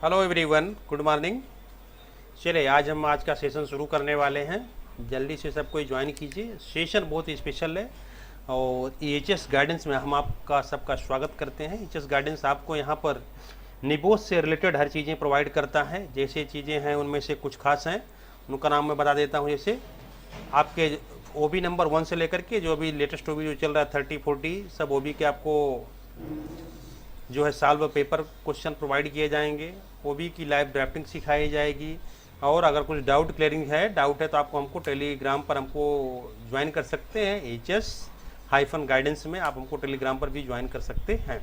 Hello everyone, good morning. चलिए आज हम आज का सेशन शुरू करने वाले हैं। जल्दी से सब कोई ज्वाइन कीजिए। सेशन बहुत ही स्पेशल है और EHS गाइडेंस में हम आपका सबका स्वागत करते हैं। EHS गाइडेंस आपको यहाँ पर निबोस से रिलेटेड हर चीज़ें प्रोवाइड करता है। जैसे चीज़ें हैं उनमें से कुछ खास हैं, उनका नाम मैं बता देता हूँ। जैसे आपके OB नंबर 1 से लेकर के जो अभी लेटेस्ट OB जो चल रहा है 30-40 सब OB के आपको जो है सॉल्व पेपर क्वेश्चन प्रोवाइड किए जाएंगे। OB की लाइव ड्राफ्टिंग सिखाई जाएगी और अगर कुछ डाउट क्लियरिंग है तो आपको हमको टेलीग्राम पर हमको ज्वाइन कर सकते हैं। EHS-गाइडेंस में आप हमको टेलीग्राम पर भी ज्वाइन कर सकते हैं।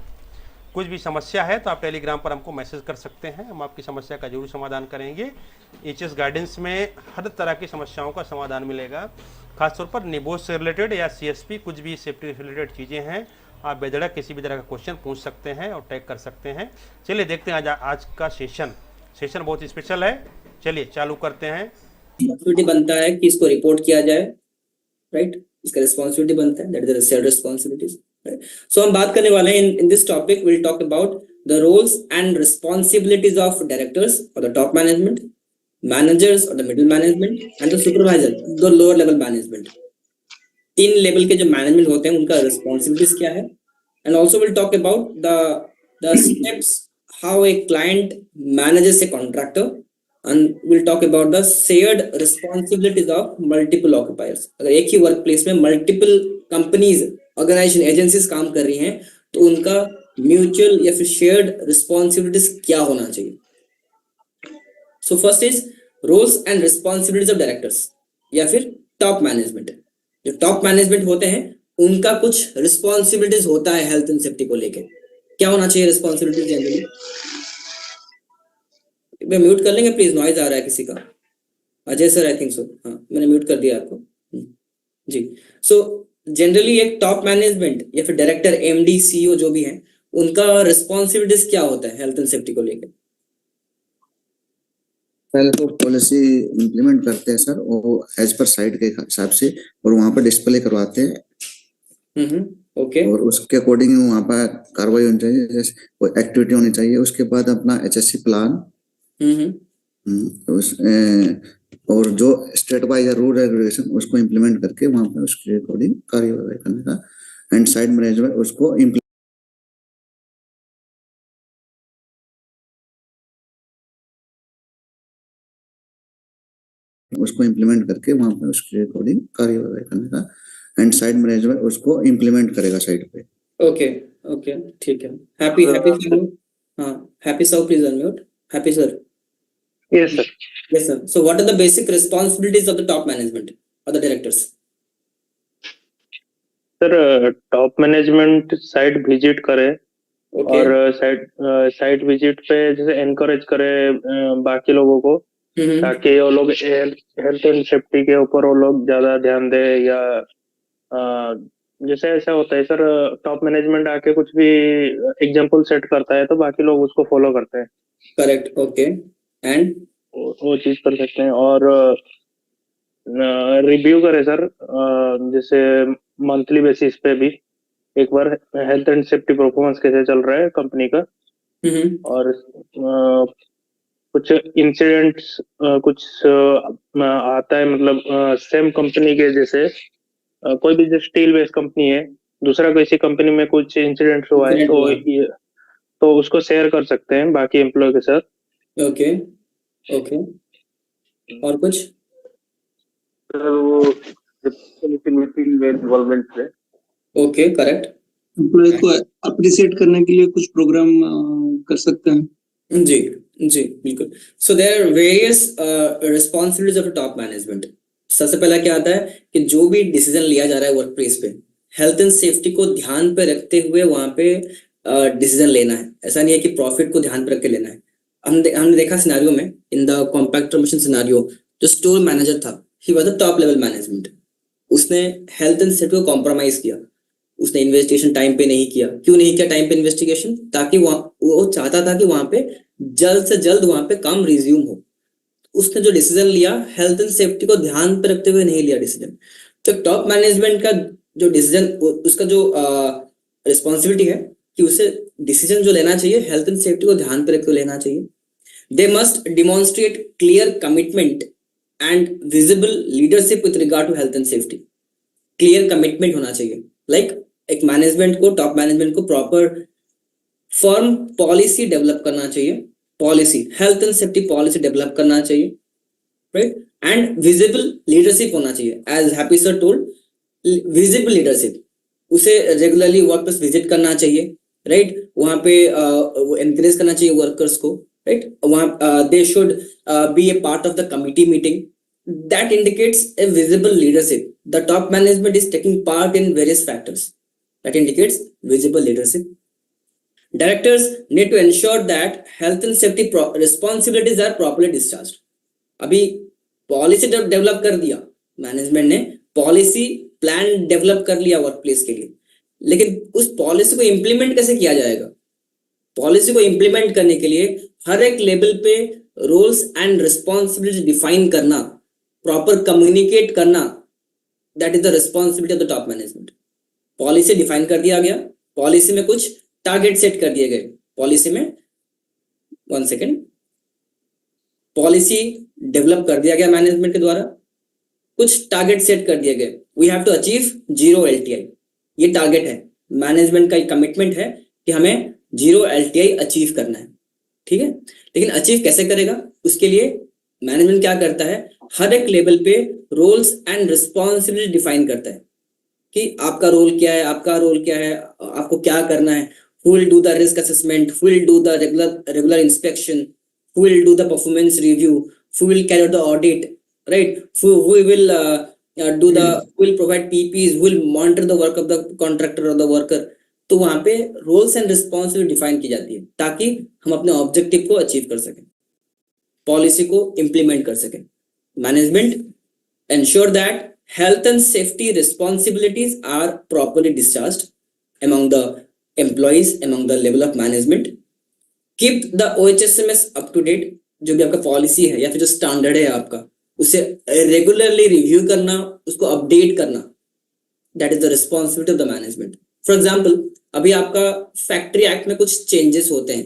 कुछ भी समस्या है तो आप टेलीग्राम पर हमको मैसेज कर सकते हैं, हम आपकी समस्या का जरूर समाधान करेंगे। EHS गाइडेंस में हर तरह की समस्याओं का समाधान मिलेगा। खासतौर पर निबोस से रिलेटेड या CSP कुछ भी सेफ्टी से रिलेटेड चीज़ें हैं, आप बेधड़क किसी भी तरह का क्वेश्चन पूछ सकते हैं और टैग कर सकते हैं। चलिए देखते हैं आज का सेशन बहुत स्पेशल है। चलिए चालू करते हैं। रिस्पॉन्सिबिलिटी बनता है कि इसको रिपोर्ट किया जाए, राइट। इसका रिस्पॉन्सिबिलिटी बनता है, that is the shared responsibilities. So हम बात करने वाले हैं in this topic will talk about the roles and responsibilities of directors और द टॉप मैनेजमेंट, मैनेजर्स और the middle management and the supervisor, the lower level management. तीन level के जो मैनेजमेंट होते हैं उनका रिस्पॉन्सिबिलिटीज क्या है। And also will talk about the steps how a client manages a contractor and we'll talk about the shared responsibilities of multiple occupiers। अगर एक ही वर्क प्लेस में मल्टीपल कंपनीज, ऑर्गेनाइजेशन, एजेंसीज काम कर रही हैं तो उनका म्यूचुअल या फिर शेयर्ड रिस्पॉन्सिबिलिटीज क्या होना चाहिए। So first is roles and responsibilities of directors या फिर टॉप मैनेजमेंट। जो टॉप मैनेजमेंट होते हैं उनका कुछ रिस्पॉन्सिबिलिटीज होता है हेल्थ एंड सेफ्टी को लेकर। क्या होना चाहिए रिस्पॉन्सिबिलिटीज जनरली? म्यूट कर लेंगे प्लीज, नॉइज आ रहा है किसी का। Ajay sir, I think so. हाँ, मैंने म्यूट कर दिया आपको जी। सो जनरली एक टॉप मैनेजमेंट या फिर डायरेक्टर, MD, CEO जो भी है उनका रिस्पॉन्सिबिलिटीज क्या होता है हेल्थ एंड सेफ्टी को लेकर? पहले तो पॉलिसी इंप्लीमेंट करते हैं सर, वो एज पर साइट के हिसाब से, और वहाँ पर डिस्प्ले करवाते हैं। ओके। और उसके अकॉर्डिंग वहाँ पर कार्रवाई होनी चाहिए, जैसे कोई एक्टिविटी होनी चाहिए। उसके बाद अपना HSC प्लान और जो स्टेट वाइज रूल रेगुलेशन उसको इम्प्लीमेंट करके वहाँ पर उसके अकॉर्डिंग कार्यवाही करने का, एंड साइट मैनेजमेंट उसको इम्प्लीमेंट करके वहाँ पे उसके अकॉर्डिंग कार्यवाही करने का, एंड साइट मैनेजमेंट उसको इम्प्लीमेंट करेगा साइट पे। ओके ओके, ठीक है। Happy sir. हाँ, Happy sir please unmute. Happy sir. Yes, sir. Yes, sir. So what are the basic responsibilities of the top management or the directors? Sir top management site visit करे और site visit पे जैसे encourage करे बाकी लोगों को, ताकि वो लोग हेल्थ एंड सेफ्टी के ऊपर वो लोग ज्यादा ध्यान दे। या जैसे ऐसा होता है सर, टॉप मैनेजमेंट आके कुछ भी एग्जांपल सेट करता है तो बाकी लोग उसको फॉलो करते हैं। Correct, okay. एंड वो चीज कर सकते हैं। और रिव्यू करे सर, जैसे मंथली बेसिस पे भी एक बार हेल्थ एंड सेफ्टी परफॉर्मेंस कैसे चल रहा है कंपनी का। और कुछ इंसिडेंट्स कुछ आता है, मतलब सेम कंपनी के जैसे कोई भी जो स्टील बेस्ड कंपनी है, दूसरा किसी कंपनी में कुछ इंसिडेंट्स हुआ है तो उसको शेयर कर सकते हैं बाकी एम्प्लॉय के साथ। Okay okay. और कुछ? वो मीटिंग में इन्वॉल्वमेंट है। Okay, correct. एम्प्लॉय को अप्रिशिएट करने के लिए कुछ प्रोग्राम कर सकते हैं। जी जी, बिल्कुल। So there are various responsibilities of top management. सबसे पहला क्या आता है कि जो भी डिसीजन लिया जा रहा है वर्क प्लेस पे, हेल्थ एंड सेफ्टी को ध्यान पे रखते हुए वहां पे डिसीजन लेना है। ऐसा नहीं है कि प्रॉफिट को ध्यान पे रख के लेना है। हमने देखा सिनेरियो में, in the compact machine scenario, जो स्टोर मैनेजर था, he was the top level management. उसने हेल्थ एंड सेफ्टी को कॉम्प्रोमाइज किया। उसने इन्वेस्टिगेशन टाइम पे नहीं किया। क्यों नहीं किया टाइम पे इन्वेस्टिगेशन? ताकि वो चाहता था कि वहां पे जल्द से जल्द वहां पे काम रिज्यूम हो। उसने जो डिसीजन लिया हेल्थ एंड सेफ्टी को ध्यान पे रखते हुए नहीं लिया डिसीजन। तो टॉप मैनेजमेंट का जो डिसीजन, उसका जो रिस्पॉन्सिबिलिटी है कि उसे डिसीजन जो लेना चाहिए हेल्थ एंड सेफ्टी को ध्यान पे रखते हुए लेना चाहिए। They must demonstrate clear commitment and visible leadership with regard to health and safety. Clear commitment होना चाहिए. Like एक मैनेजमेंट को, टॉप मैनेजमेंट को प्रॉपर फर्म पॉलिसी डेवलप करना चाहिए. Policy, health and safety policy develop करना चाहिए, राइट. एंड विजिबल लीडरशिप होना चाहिए. As happy sir told, visible leadership, उसे रेगुलरली वर्क प्लेस विजिट करना चाहिए, राइट. वहां पे एनकरेज करना चाहिए वर्कर्स को, right. They should be a part of the committee meeting. That indicates a visible leadership. The top management is taking part in various factors. That indicates visible leadership. Directors need to ensure that health and safety responsibilities are properly discharged. अभी policy develop कर दिया management ने, policy plan develop कर लिया work place के लिए, लेकिन उस पॉलिसी को इम्प्लीमेंट कैसे किया जाएगा? पॉलिसी को इम्प्लीमेंट करने के लिए हर एक लेवल पे रोल्स एंड रिस्पॉन्सिबिलिटी डिफाइन करना, प्रॉपर कम्युनिकेट करना, that is the responsibility of the top management. Policy define कर दिया गया, पॉलिसी में कुछ टारगेट सेट कर दिए गए, पॉलिसी में पॉलिसी डेवलप कर दिया गया मैनेजमेंट के द्वारा, कुछ टारगेट सेट कर दिए गए. We have to achieve 0 LTI. ये टारगेट है, मैनेजमेंट का कमिटमेंट है कि हमें 0 LTI अचीव करना है, ठीक है. लेकिन अचीव कैसे करेगा? उसके लिए मैनेजमेंट क्या करता है, हर एक लेवल पे रोल्स एंड रिस्पॉन्सिबिलिटी डिफाइन करता है कि आपका रोल क्या है, आपका रोल क्या है, आपको क्या करना है. Who will do the risk assessment, who will do the regular inspection, who will do the performance review, who will carry out the audit, right. Who will who will provide PPs, who will monitor the work of the contractor or the worker. तो वहां पे roles and responsibility define की जाती है ताकि हम अपने objective को अचीव कर सकें, पॉलिसी को इंप्लीमेंट कर सकें. Management ensure that health and safety responsibilities are properly discharged among the employees, among the level of management. Keep the OHSMS up to date. जो भी आपका पॉलिसी है या फिर जो स्टैंडर्ड है आपका, उसे रेगुलरली रिव्यू करना, उसको अपडेट करना, that is the responsibility of the management. For example, अभी आपका फैक्ट्री एक्ट में कुछ चेंजेस होते हैं,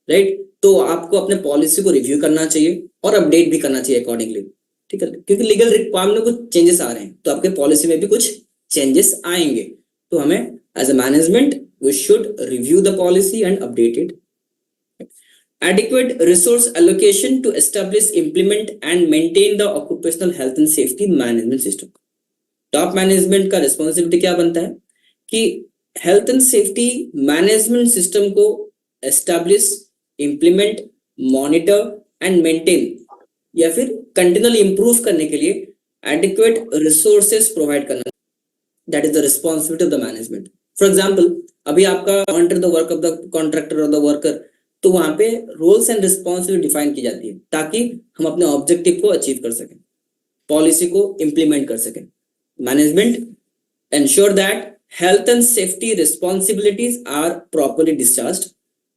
राइट. तो आपको अपने पॉलिसी को रिव्यू करना चाहिए और अपडेट भी करना चाहिए अकॉर्डिंगली, ठीक है. क्योंकि लीगल रिक्वायरमेंट में कुछ चेंजेस आ रहे हैं, तो आपके पॉलिसी में भी कुछ चेंजेस आएंगे. तो हमें as a management we should review the policy and update it. Adequate resource allocation to establish, implement and maintain the occupational health and safety management system. Top management का रिस्पॉन्सिबिलिटी क्या बनता है कि health and safety management system को establish, implement, monitor and maintain या फिर continuously improve करने के लिए एडिक्वेट रिसोर्सेज प्रोवाइड करना, that is the responsibility of the management. For example, अभी आपका monitor the work of the contractor और द वर्कर, तो वहां पे रोल्स एंड रिस्पॉन्सिबिलिटी डिफाइन की जाती है ताकि हम अपने ऑब्जेक्टिव को अचीव कर सकें, पॉलिसी को इंप्लीमेंट कर सकें. Management ensure that health and safety responsibilities are properly discharged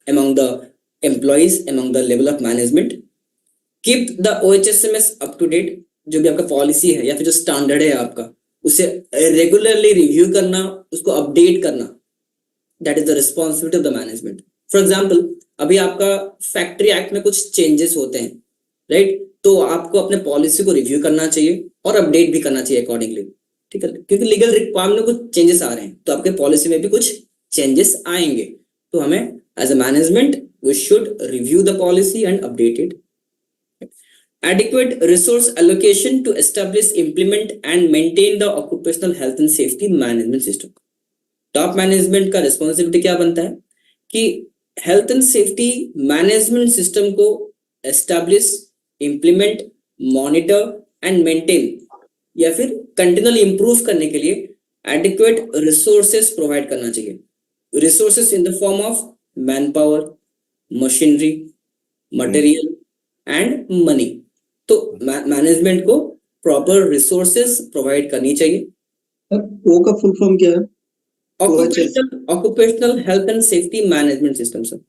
among the employees, among the level of management. Keep the OHSMS up to date. जो भी आपका पॉलिसी है या फिर जो स्टैंडर्ड है आपका, उसे रेगुलरली रिव्यू करना, उसको अपडेट करना, that is the responsibility of the management. For example, अभी आपका फैक्ट्री एक्ट में कुछ चेंजेस होते हैं, राइट. तो आपको अपने पॉलिसी को रिव्यू करना चाहिए और अपडेट भी करना चाहिए अकॉर्डिंगली, ठीक है. क्योंकि लीगल रिक्वायरमेंट में कुछ चेंजेस आ रहे हैं, तो आपके पॉलिसी में भी कुछ चेंजेस आएंगे. तो हमें as a management we should review the policy and update it. Adequate resource allocation to establish, implement and maintain the occupational health and safety management system. Top management का रिस्पॉन्सिबिलिटी क्या बनता है कि health and safety management system को establish, implement, monitor and maintain या फिर continuously improve करने के लिए एडिक्वेट रिसोर्सेज प्रोवाइड करना चाहिए. Resources in the form of man power, machinery, material and money. तो मैनेजमेंट को प्रॉपर रिसोर्सेज प्रोवाइड करनी चाहिए. वो का फुल फॉर्म क्या है? Occupational health and safety management system, sir.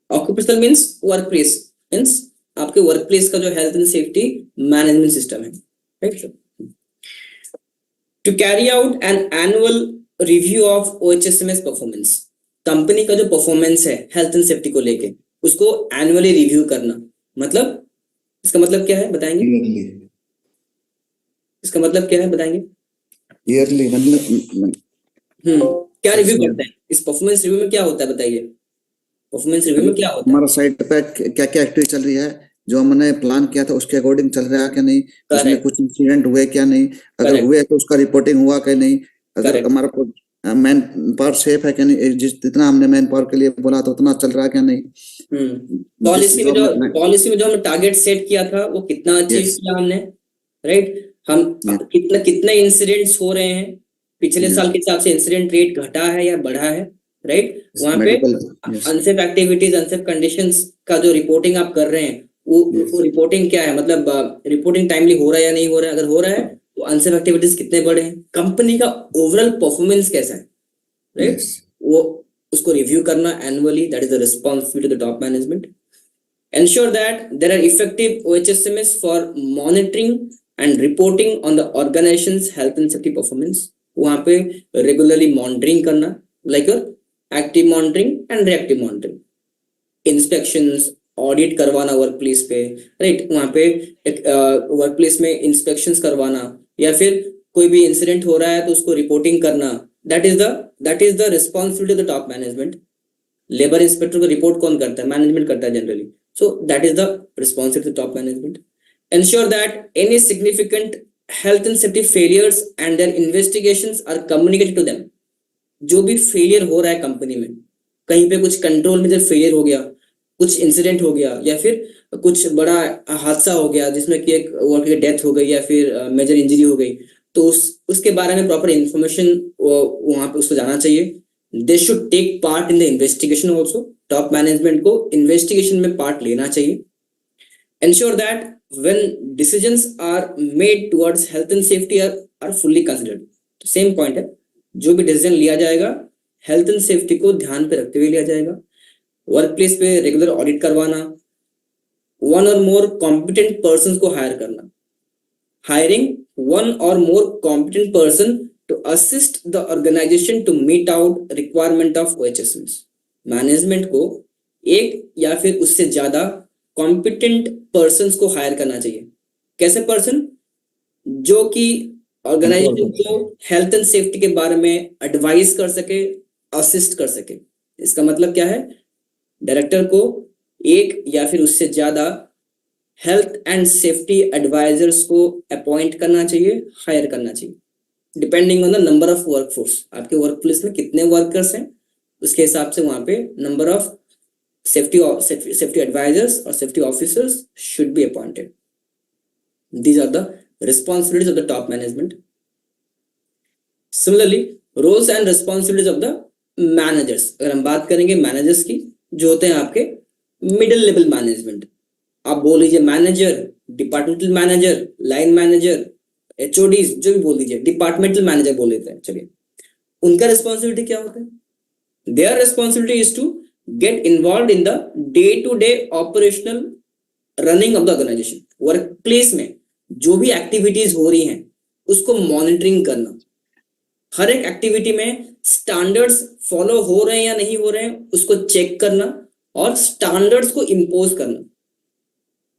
Occupational means workplace, means आपके वर्कप्लेस का जो health and safety management system है, right sir. To carry out an annual review of OHSMS performance. Company का जो performance है health and safety को लेके, उसको एनुअली रिव्यू करना। मतलब इसका मतलब क्या है बताएंगे? ईयरली, इसका मतलब क्या है बताएंगे? ईयरली मतलब क्या रिव्यू करते हैं इस परफॉर्मेंस रिव्यू में? क्या होता है बताइए, परफॉर्मेंस रिव्यू में क्या होता है? हमारा साइट पे क्या क्या एक्टिविटी चल रही है, जो हमने प्लान किया था उसके अकॉर्डिंग चल रहा है क्या नहीं, उसमें Correct. कुछ इंसिडेंट हुए क्या नहीं, अगर Correct. हुए तो उसका रिपोर्टिंग हुआ क्या नहीं, अगर Correct. हमारा मैन पावर सेफ है क्या नहीं, जितना हमने मैन पावर के लिए बोला था उतना चल रहा है क्या नहीं। पॉलिसी में जो हमने टारगेट सेट किया था वो कितना अचीव किया हमने, राइट? हम कितने इंसिडेंट्स हो रहे हैं, पिछले साल के हिसाब से इंसिडेंट रेट घटा है या बढ़ा है, राइट? वहां पे अनसेफ एक्टिविटीज, अनसेफ कंडीशंस का जो रिपोर्टिंग आप कर रहे हैं वो रिपोर्टिंग क्या है, मतलब रिपोर्टिंग टाइमली हो रहा है या नहीं हो रहा है, अगर हो रहा है तो अनसेफ एक्टिविटीज कितने बढ़े हैं, कंपनी का ओवरऑल परफॉर्मेंस कैसा है, राइट? वो उसको रिव्यू करना annually, that is the responsibility of the top management. Ensure that there are effective OHSMS for monitoring and reporting on the organization's health and safety performance. वहाँ पे regularly monitoring करना, like your active monitoring and reactive monitoring. Inspections, audit करवाना workplace पे, right? वहाँ पे workplace में inspections करवाना, या फिर कोई भी incident हो रहा है तो उसको reporting करना, that is the responsibility of the top management. Labour inspector को रिपोर्ट कौन करता है? मैनेजमेंट करता है generally. So that is the responsibility of the top management. Ensure that any significant health and safety failures and their investigations are communicated to them. जो भी failure हो रहा है कंपनी में, कहीं पे कुछ कंट्रोल में जब फेलियर हो गया, कुछ इंसिडेंट हो गया, या फिर कुछ बड़ा हादसा हो गया जिसमें कि एक वर्कर की डेथ हो गई या फिर मेजर इंजरी हो गई, तो उसके बारे में प्रॉपर इंफॉर्मेशन वहां पे उसको जाना चाहिए। They should take part in the investigation also. Top management को investigation में part लेना चाहिए। Ensure that when decisions are made towards health and safety are fully considered. तो same point है, जो भी decision लिया जाएगा health and safety को ध्यान पे रखते हुए लिया जाएगा। Workplace पे regular audit करवाना, one or more competent persons को hire करना, hiring one or more competent person to assist the organization to meet out requirement of OHSMS. Management को एक या फिर उससे ज्यादा कॉम्पिटेंट पर्सन्स को हायर करना चाहिए। कैसे पर्सन? जो कि ऑर्गेनाइजेशन को हेल्थ एंड सेफ्टी के बारे में एडवाइस कर सके, असिस्ट कर सके। इसका मतलब क्या है? डायरेक्टर को एक या फिर उससे ज्यादा हेल्थ एंड सेफ्टी एडवाइजर्स को अपॉइंट करना चाहिए, हायर करना चाहिए, depending on the number of workforce. आपके वर्क प्लेस में कितने वर्कर्स हैं उसके हिसाब से वहां पे नंबर ऑफ सेफ्टी एडवाइजर्स और safety officers should be appointed. These are the responsibilities of the top management. Similarly roles and responsibilities of the managers, अगर हम बात करेंगे मैनेजर्स की, जो होते हैं आपके मिडिल लेवल मैनेजमेंट। आप बोल लीजिए manager, departmental manager, line manager, HODs, जो भी बोल दीजिए, डिपार्टमेंटल मैनेजर बोल लेते हैं। चलिए, उनका रिस्पॉन्सिबिलिटी क्या होता है? Their responsibility is to get involved in the day to day operational running of the organisation. Work place में जो भी एक्टिविटीज हो रही हैं उसको मॉनिटरिंग करना, हर एक एक्टिविटी में स्टैंडर्ड्स फॉलो हो रहे हैं या नहीं हो रहे हैं उसको चेक करना और स्टैंडर्ड्स को इम्पोज करना।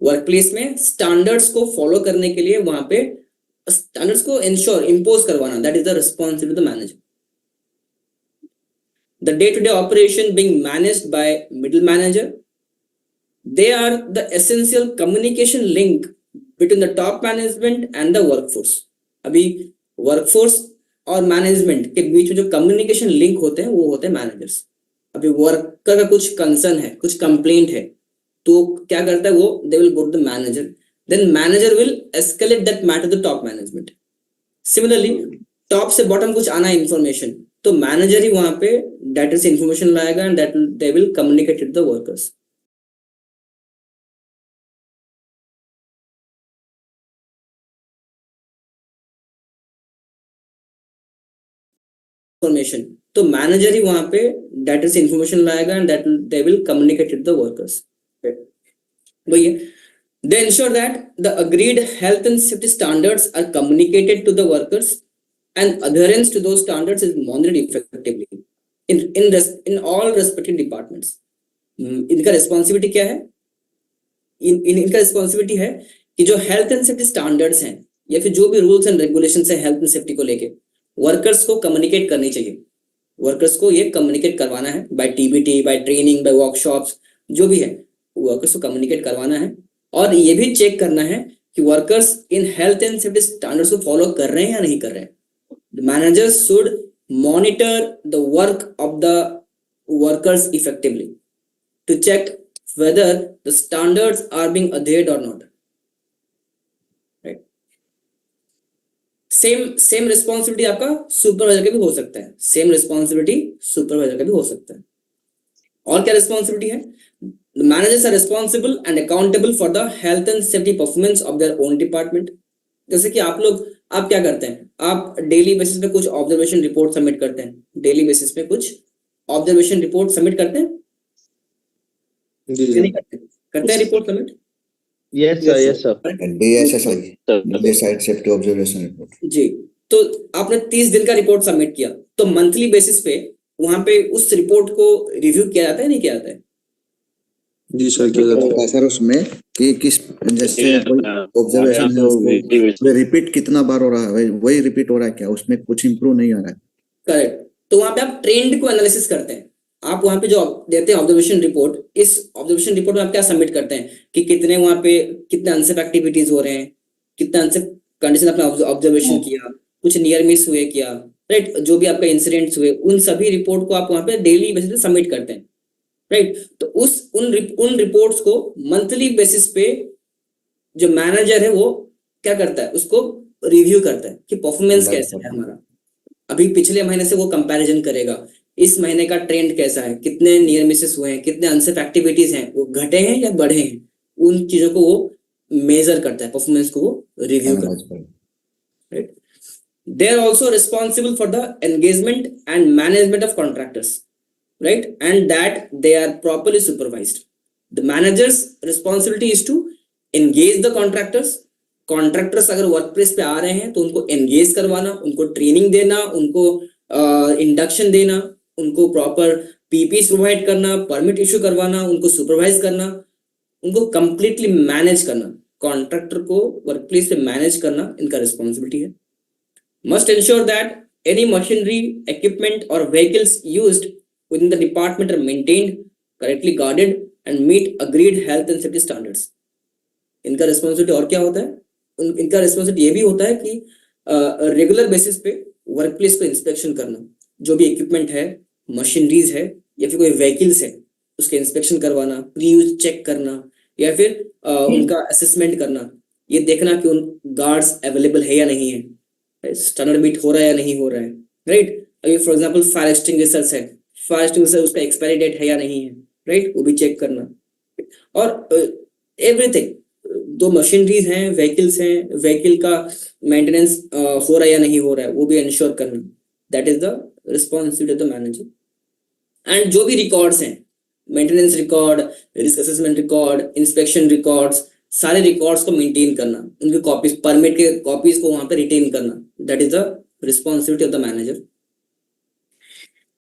वर्क प्लेस में स्टैंडर्ड्स को फॉलो करने के लिए वहां पे स्टैंडर्ड्स को इंश्योर इम्पोज करवाना, that is the responsibility of the manager. The day-to-day operation being managed by middle manager, they are the essential communication link between the top management and the workforce. अभी workforce और management के बीच में जो communication link होते हैं वो होते हैं मैनेजर्स। अभी वर्कर का कुछ कंसर्न है, कुछ कंप्लेंट है, तो क्या करता है वो? They will go to the manager, then manager will escalate that matter to top management. Similarly top से बॉटम कुछ आना है इंफॉर्मेशन, तो मैनेजर ही वहां पे डाटा से इंफॉर्मेशन लाएगा and that they will communicate with the workers. Information, तो मैनेजर ही वहां पे डाटा से इंफॉर्मेशन लाएगा and that they will communicate with the workers. वही है, they ensure that the agreed health and safety standards are communicated to the workers and adherence to those standards is monitored effectively in all respective departments. इनका responsibility क्या है? इनका responsibility है कि जो health and safety standards हैं या फिर जो भी रूल्स एंड रेगुलेशंस है हेल्थ एंड सेफ्टी को लेके वर्कर्स को कम्युनिकेट करनी चाहिए। वर्कर्स को ये कम्युनिकेट करवाना है by TBT, by training, by workshops, जो भी है वर्कर्स को कम्युनिकेट करवाना है। और ये भी चेक करना है कि वर्कर्स इन हेल्थ एंड सेफ्टी स्टैंडर्ड्स को फॉलो कर रहे हैं या नहीं कर रहे हैं। The managers should monitor the work of the workers effectively to check whether the standards are being adhered or not, right? same responsibility आपका सुपरवाइजर का भी हो सकता है, same responsibility सुपरवाइजर का भी हो सकता है। और क्या रिस्पॉन्सिबिलिटी है? The managers are responsible and accountable for the health and safety performance of their own department। जैसे कि आप क्या करते हैं, आप डेली बेसिस पे कुछ ऑब्जर्वेशन रिपोर्ट सबमिट करते हैं, डेली बेसिस पे कुछ ऑब्जर्वेशन रिपोर्ट सबमिट करते हैं, नहीं करते हैं report submit? Yes sir DSSI site safety observation report जी। तो आपने 30 दिन का रिपोर्ट सबमिट किया, तो मंथली बेसिस पे वहां पे उस रिपोर्ट को रिव्यू किया जाता है, नहीं किया जाता है? जी सर, किया जाता है सर उसमें कि किस जैसे ऑब्जर्वेशन है उसमें रिपीट कितना बार हो रहा है, वही रिपीट हो रहा है क्या, उसमें कुछ इंप्रूव नहीं आ रहा है? करेक्ट। तो वहां पे आप ट्रेंड को एनालिसिस करते हैं। आप वहां पे जो देते हैं ऑब्जर्वेशन रिपोर्ट, इस ऑब्जर्वेशन रिपोर्ट में आप क्या सबमिट करते हैं कि कितने वहां पे कितने अनसेफ एक्टिविटीज हो रहे हैं, कितना अनसेफ कंडीशन आपने ऑब्जर्वेशन किया, कुछ नियर मिस हुए क्या, राइट? जो भी आपका इंसिडेंट्स हुए उन सभी रिपोर्ट को आप वहां पे डेली बेसिस पे सबमिट करते हैं, राइट? तो उन रिपोर्ट्स को मंथली बेसिस पे जो मैनेजर है वो क्या करता है, उसको रिव्यू करता है कि परफॉर्मेंस कैसा है हमारा। अभी पिछले महीने से वो कंपैरिजन करेगा, इस महीने का ट्रेंड कैसा है, कितने नियर मिसेस हुए हैं, कितने अनसेफ एक्टिविटीज हैं, वो घटे हैं या बढ़े हैं, उन चीजों को वो मेजर करता है, परफॉर्मेंस को वो रिव्यू करता है, right? They are also responsible for the engagement and management of contractors, right? And that they are properly supervised. The manager's responsibility is to engage the contractors. Contractors अगर workplace पे आ रहे हैं तो उनको एंगेज करवाना, उनको ट्रेनिंग देना, उनको इंडक्शन देना, उनको प्रॉपर पीपीस प्रोवाइड करना, परमिट इशू करवाना, उनको सुपरवाइज करना, उनको कंप्लीटली मैनेज करना। कॉन्ट्रैक्टर को वर्कप्लेस पे मैनेज करना इनका रिस्पॉन्सिबिलिटी है। Must ensure that any machinery, equipment or vehicles used within the department are maintained, correctly guarded and meet agreed health and safety standards. इनका रिस्पॉन्सिबिलिटी और क्या होता है? इनका रिस्पॉन्सिबिलिटी ये भी होता है कि रेगुलर बेसिस पे वर्कप्लेस को इंस्पेक्शन करना, जो भी इक्विपमेंट है, मशीनरीज है या फिर कोई व्हीकल्स है, उसके इंस्पेक्शन करवाना, प्री यूज चेक करना या फिर उनका असेसमेंट करना, ये देखना कि उन गार्ड्स अवेलेबल है या नहीं है, स्टैंडर्ड मीट हो रहा है या नहीं हो रहा है, राइट? अभी फॉर एग्जांपल फायर एक्सटिंग्विशर्स है, फायर एक्सटिंग्विशर उसका एक्सपायरी डेट है या नहीं है, राइट? वो भी चेक करना। और एवरीथिंग, दो मशीनरीज हैं, व्हीकल्स हैं, व्हीकल का मेंटेनेंस हो रहा है या नहीं हो रहा है, वो भी इंश्योर करना। That is the responsibility of the manager. And जो भी रिकॉर्ड्स हैं, maintenance record, risk assessment record, inspection records, सारे रिकॉर्ड्स को मेंटेन करना, उनके कॉपीज, परमिट के कॉपीज को वहां पे रिटेन करना, that is the responsibility of the manager.